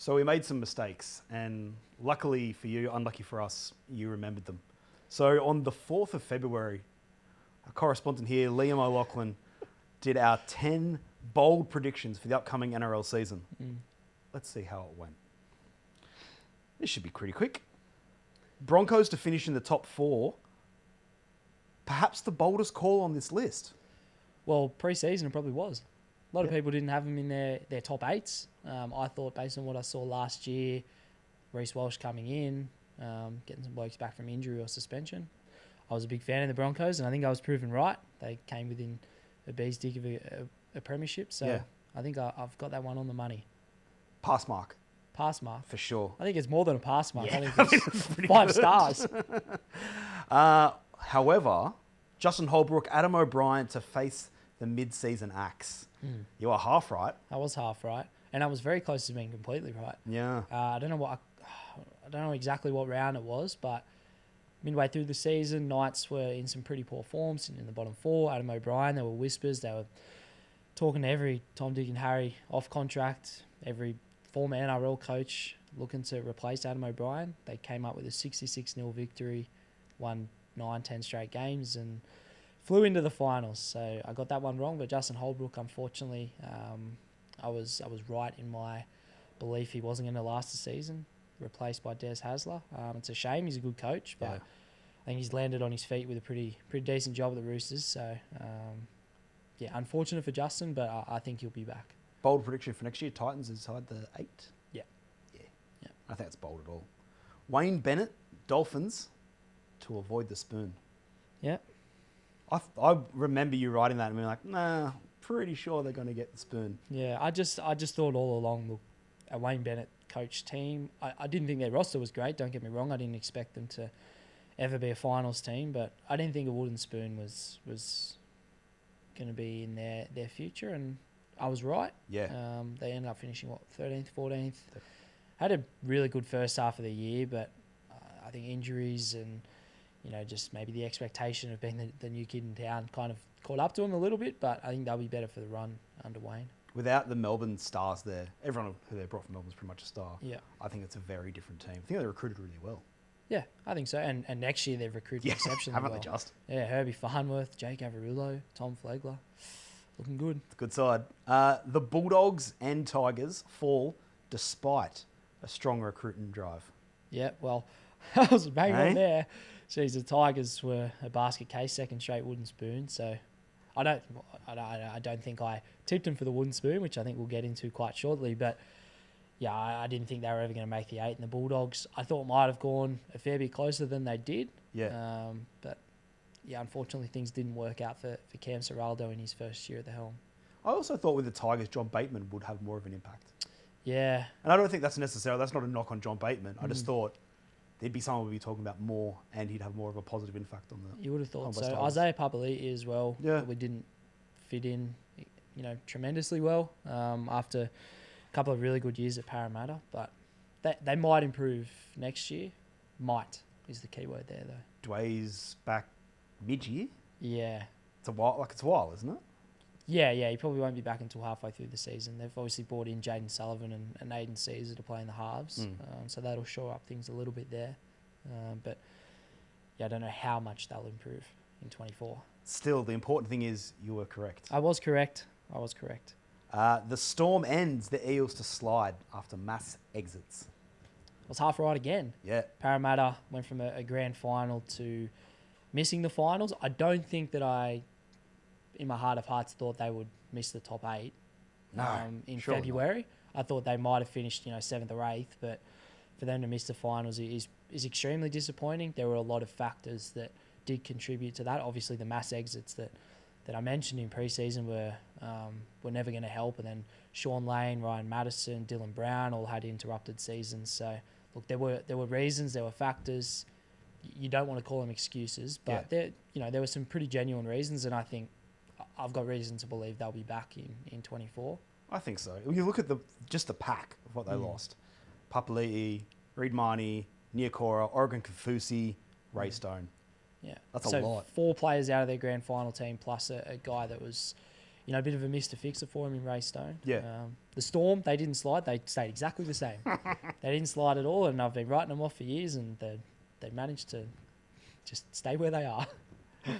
So we made some mistakes, and luckily for you, unlucky for us, you remembered them. So on the 4th of February, our correspondent here, Liam O'Loughlin, did our 10 bold predictions for the upcoming NRL season. Let's see how it went. This should be pretty quick. Broncos to finish in the top 4. Perhaps the boldest call on this list. Well, pre-season it probably was. A lot of people didn't have them in their top 8s. I thought, based on what I saw last year, Reece Walsh coming in, getting some blokes back from injury or suspension, I was a big fan of the Broncos, and I think I was proven right. They came within a bee's dick of a premiership, so I think I've got that one on the money. Pass mark. Pass mark. For sure. I think it's more than a pass mark. Yeah. I think it's 5 stars. However, Justin Holbrook, Adam O'Brien to face the mid-season axe. You are half right. I was half right, and I was very close to being completely right. Yeah. I don't know exactly what round it was, but midway through the season, Knights were in some pretty poor form, sitting in the bottom 4. Adam O'Brien, there were whispers. They were talking to every Tom, Dick and Harry off contract, every former NRL coach looking to replace Adam O'Brien. They came up with a 66-0 victory, won 9-10 straight games, and flew into the finals. So I got that one wrong, but Justin Holbrook, unfortunately, I was right in my belief he wasn't going to last the season, replaced by Des Hasler. It's a shame. He's a good coach, but I think he's landed on his feet with a pretty decent job at the Roosters. So, unfortunate for Justin, but I think he'll be back. Bold prediction for next year, Titans inside the 8? Yeah. I think that's bold at all. Wayne Bennett, Dolphins, to avoid the spoon. Yeah. I remember you writing that and being like, nah, pretty sure they're going to get the spoon. Yeah, I just thought all along, look, a Wayne Bennett coach team, I didn't think their roster was great, don't get me wrong. I didn't expect them to ever be a finals team, but I didn't think a wooden spoon was going to be in their future, and I was right. Yeah. They ended up finishing, 13th, 14th. Had a really good first half of the year, but I think injuries and just maybe the expectation of being the new kid in town kind of caught up to them a little bit, but I think they'll be better for the run under Wayne. Without the Melbourne stars there, everyone who they brought from Melbourne is pretty much a star. Yeah. I think it's a very different team. I think they recruited really well. Yeah, I think so. And next year they've recruited exceptionally haven't well. they just? Yeah, Herbie Farnworth, Jake Averillo, Tom Flegler. Looking good. It's a good side. The Bulldogs and Tigers fall despite a strong recruiting drive. Yeah, well, I was bang on there. Geez, the Tigers were a basket case, second straight wooden spoon. So I don't think I tipped them for the wooden spoon, which I think we'll get into quite shortly. But yeah, I didn't think they were ever going to make the 8. And the Bulldogs, I thought might have gone a fair bit closer than they did. Yeah. But yeah, unfortunately things didn't work out for Cam Serraldo in his first year at the helm. I also thought with the Tigers, John Bateman would have more of an impact. Yeah. And I don't think that's that's not a knock on John Bateman. I just thought there'd be someone we'd be talking about more, and he'd have more of a positive impact on the. You would have thought so. Tigers. Isaiah Papali'i as well. Yeah. Probably didn't fit in, tremendously well after a couple of really good years at Parramatta, but they might improve next year. Might is the key word there, though. Dway's back mid-year. Yeah. It's a while, isn't it? Yeah. He probably won't be back until halfway through the season. They've obviously brought in Jaden Sullivan and Aiden Caesar to play in the halves, so that'll shore up things a little bit there. But yeah, I don't know how much they'll improve in 24. Still, the important thing is you were correct. I was correct. The Storm ends the Eels to slide after mass exits. I was half right again. Yeah. Parramatta went from a grand final to missing the finals. I don't think that I, in my heart of hearts, thought they would miss the top 8 in February. Not. I thought they might have finished 7th or 8th, but for them to miss the finals is extremely disappointing. There were a lot of factors that did contribute to that. Obviously, the mass exits that I mentioned in pre-season were never going to help. And then Sean Lane, Ryan Madison, Dylan Brown all had interrupted seasons. So, look, there were reasons, there were factors. You don't want to call them excuses, but there were some pretty genuine reasons, and I think I've got reason to believe they'll be back in 24. I think so. When you look at just the pack of what they lost: Papali'i, Reid Marnie, Niokora, Oregon Kafusi, Ray Stone. Yeah, that's a lot. 4 players out of their grand final team, plus a guy that was, a bit of a Mr. Fixer for him in Ray Stone. Yeah. The Storm, they didn't slide. They stayed exactly the same. They didn't slide at all, and I've been writing them off for years, and they managed to just stay where they are.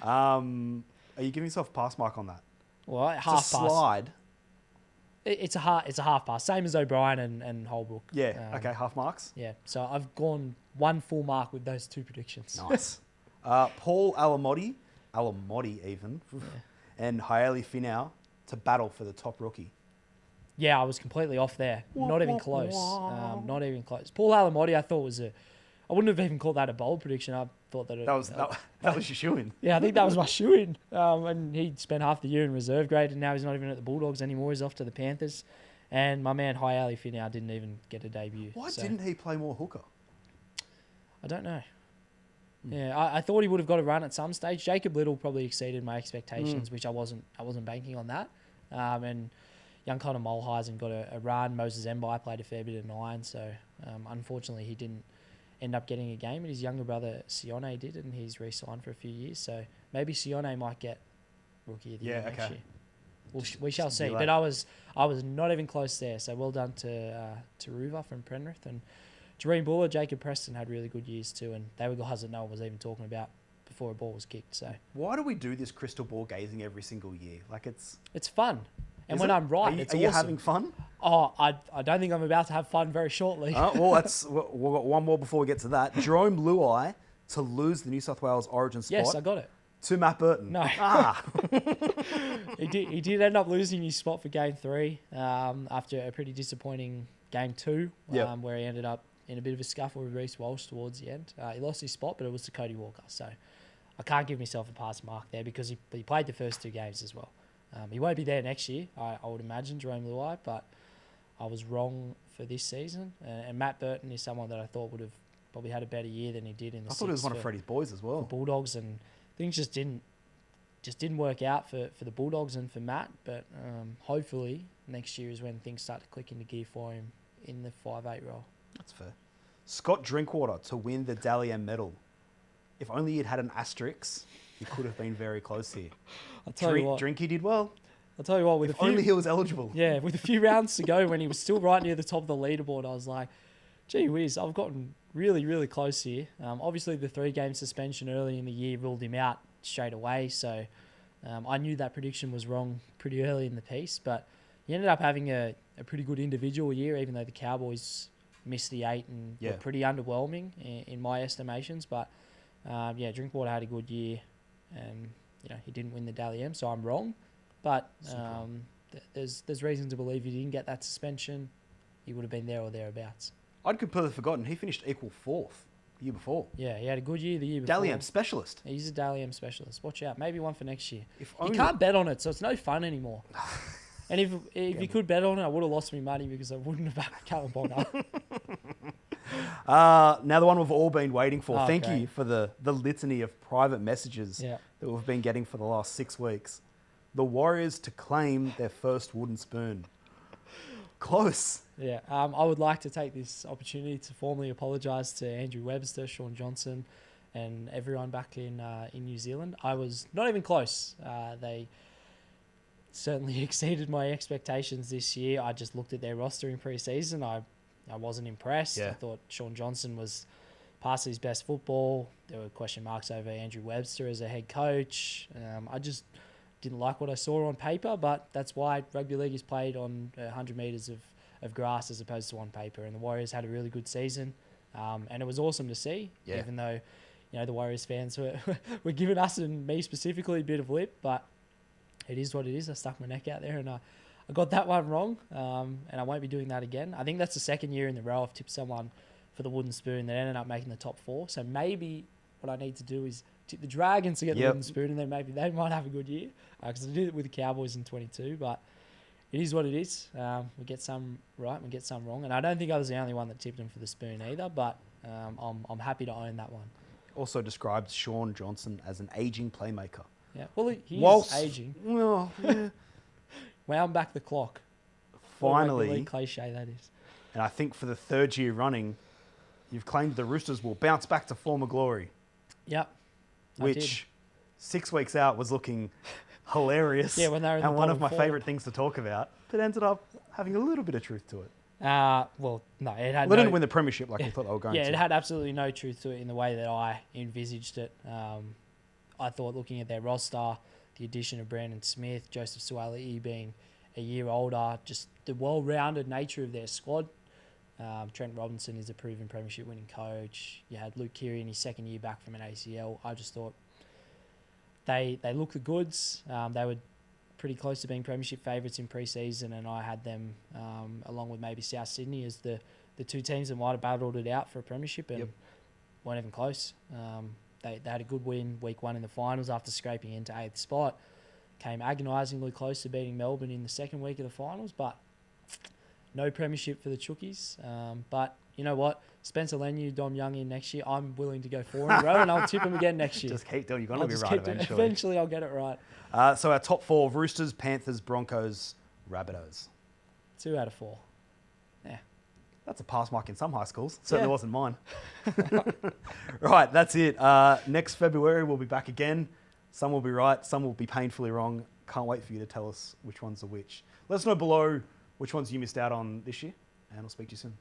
Are you giving yourself a pass mark on that? Well, It's half a pass. slide. It's a half pass, same as O'Brien and Holbrook. Yeah. Okay. Half marks. Yeah. So I've gone 1 full mark with those 2 predictions. Nice. Paul Alamotti even, and Haile Finau to battle for the top rookie. Yeah, I was completely off there. Not even close. Not even close. Paul Alamotti, I thought I wouldn't have even called that a bold prediction. I thought that that was your shoe-in. Yeah, I think that was my shoe-in. And he spent half the year in reserve grade, and now he's not even at the Bulldogs anymore. He's off to the Panthers. And my man Haile Finau didn't even get a debut. Why didn't he play more hooker? I don't know. Yeah, I thought he would have got a run at some stage. Jacob Little probably exceeded my expectations, which I wasn't banking on that. And young Connor Mulheisen got a run. Moses Mbai played a fair bit of 9, so unfortunately he didn't end up getting a game. And his younger brother Sione did, and he's re-signed for a few years. So maybe Sione might get Rookie of the Year next year. We shall see. But I was not even close there. So well done to Ruva from Penrith, and Jareen Buller, Jacob Preston had really good years too, and they were guys that no one was even talking about before a ball was kicked. So why do we do this crystal ball gazing every single year? Like it's fun, and when I'm right, it's awesome. Are you having fun? Oh, I don't think I'm about to have fun very shortly. Well, we've got one more before we get to that. Jerome Luai to lose the New South Wales Origin spot. Yes, I got it. To Matt Burton. No. He did end up losing his spot for Game 3 after a pretty disappointing Game 2, where he ended up in a bit of a scuffle with Reece Walsh towards the end. He lost his spot, but it was to Cody Walker. So I can't give myself a pass mark there because he played the first 2 games as well. He won't be there next year, I would imagine, Jerome Luai, but I was wrong for this season. And Matt Burton is someone that I thought would have probably had a better year than he did in the I thought he was one of Freddie's boys as well. The Bulldogs, and things just didn't work out for the Bulldogs and for Matt. But hopefully next year is when things start to click into gear for him in the 5'8" role. That's fair. Scott Drinkwater to win the Dally M medal. If only he'd had an asterisk, he could have been very close here. I'll tell you what. Drinky did well. I'll tell you what. With only he was eligible. Yeah, with a few rounds to go, when he was still right near the top of the leaderboard, I was like, gee whiz, I've gotten really, really close here. Obviously, the 3-game suspension early in the year ruled him out straight away, so I knew that prediction was wrong pretty early in the piece, but he ended up having a pretty good individual year, even though the Cowboys missed the 8 and were pretty underwhelming in my estimations. But Drinkwater had a good year, and he didn't win the Dally M, so I'm wrong. But there's reason to believe he didn't get that suspension. He would have been there or thereabouts. I'd completely forgotten. He finished equal 4th the year before. Yeah, he had a good year the year before. Dally M specialist. He's a Dally M specialist. Watch out. Maybe one for next year. You can't bet on it, so it's no fun anymore. And if you could bet on it, I would have lost me money because I wouldn't have backed Callum Bonner. Now the one we've all been waiting for. Oh, Thank you for the litany of private messages that we've been getting for the last 6 weeks. The Warriors to claim their first wooden spoon. Close. Yeah, I would like to take this opportunity to formally apologise to Andrew Webster, Sean Johnson, and everyone back in New Zealand. I was not even close. They certainly exceeded my expectations this year. I just looked at their roster in pre-season. I wasn't impressed. Yeah. I thought Sean Johnson was past his best football. There were question marks over Andrew Webster as a head coach. I just didn't like what I saw on paper, but that's why rugby league is played on 100 metres of grass as opposed to on paper. And the Warriors had a really good season, and it was awesome to see, even though the Warriors fans were giving us and me specifically a bit of lip, but it is what it is. I stuck my neck out there and I got that one wrong, and I won't be doing that again. I think that's the second year in a row I've tipped someone for the wooden spoon that ended up making the top 4. So maybe what I need to do is tip the Dragons to get the wooden spoon, and then maybe they might have a good year, because I did it with the Cowboys in 22, but it is what it is. We get some right, we get some wrong, and I don't think I was the only one that tipped them for the spoon either, but I'm happy to own that one. Also described Sean Johnson as an ageing playmaker. Yeah, well, he is ageing. Well, yeah. Wound back the clock. Finally. What a cliche that is. And I think for the 3rd year running, you've claimed the Roosters will bounce back to former glory. Yep. Which 6 weeks out was looking hilarious. Yeah, when they were in the and one of bottom my four. favourite things to talk about, but ended up having a little bit of truth to it. Well, no, it had They no, didn't win the premiership like we thought they were going yeah, to. it had absolutely no truth to it in the way that I envisaged it. I thought looking at their roster, the addition of Brandon Smith, Joseph Suaalii being a year older, just the well-rounded nature of their squad. Trent Robinson is a proven premiership winning coach. You had Luke Keary in his second year back from an ACL. I just thought they looked the goods. They were pretty close to being premiership favourites in pre-season, and I had them along with maybe South Sydney as the two teams that might have battled it out for a premiership and weren't even close. They had a good win week 1 in the finals after scraping into 8th spot. Came agonisingly close to beating Melbourne in the second week of the finals, but no premiership for the Chookies. But you know what? Spencer Leniu, Dom Young in next year. I'm willing to go 4 in a row, and I'll tip him again next year. Just keep doing. You're going I'll to be just right keep doing- eventually. Eventually, I'll get it right. So our top 4: Roosters, Panthers, Broncos, Rabbitohs. 2 out of 4. Yeah. That's a pass mark in some high schools. Certainly Yeah. wasn't mine. Right, that's it. Next February, we'll be back again. Some will be right, some will be painfully wrong. Can't wait for you to tell us which ones are which. Let us know below which ones you missed out on this year, and I'll speak to you soon.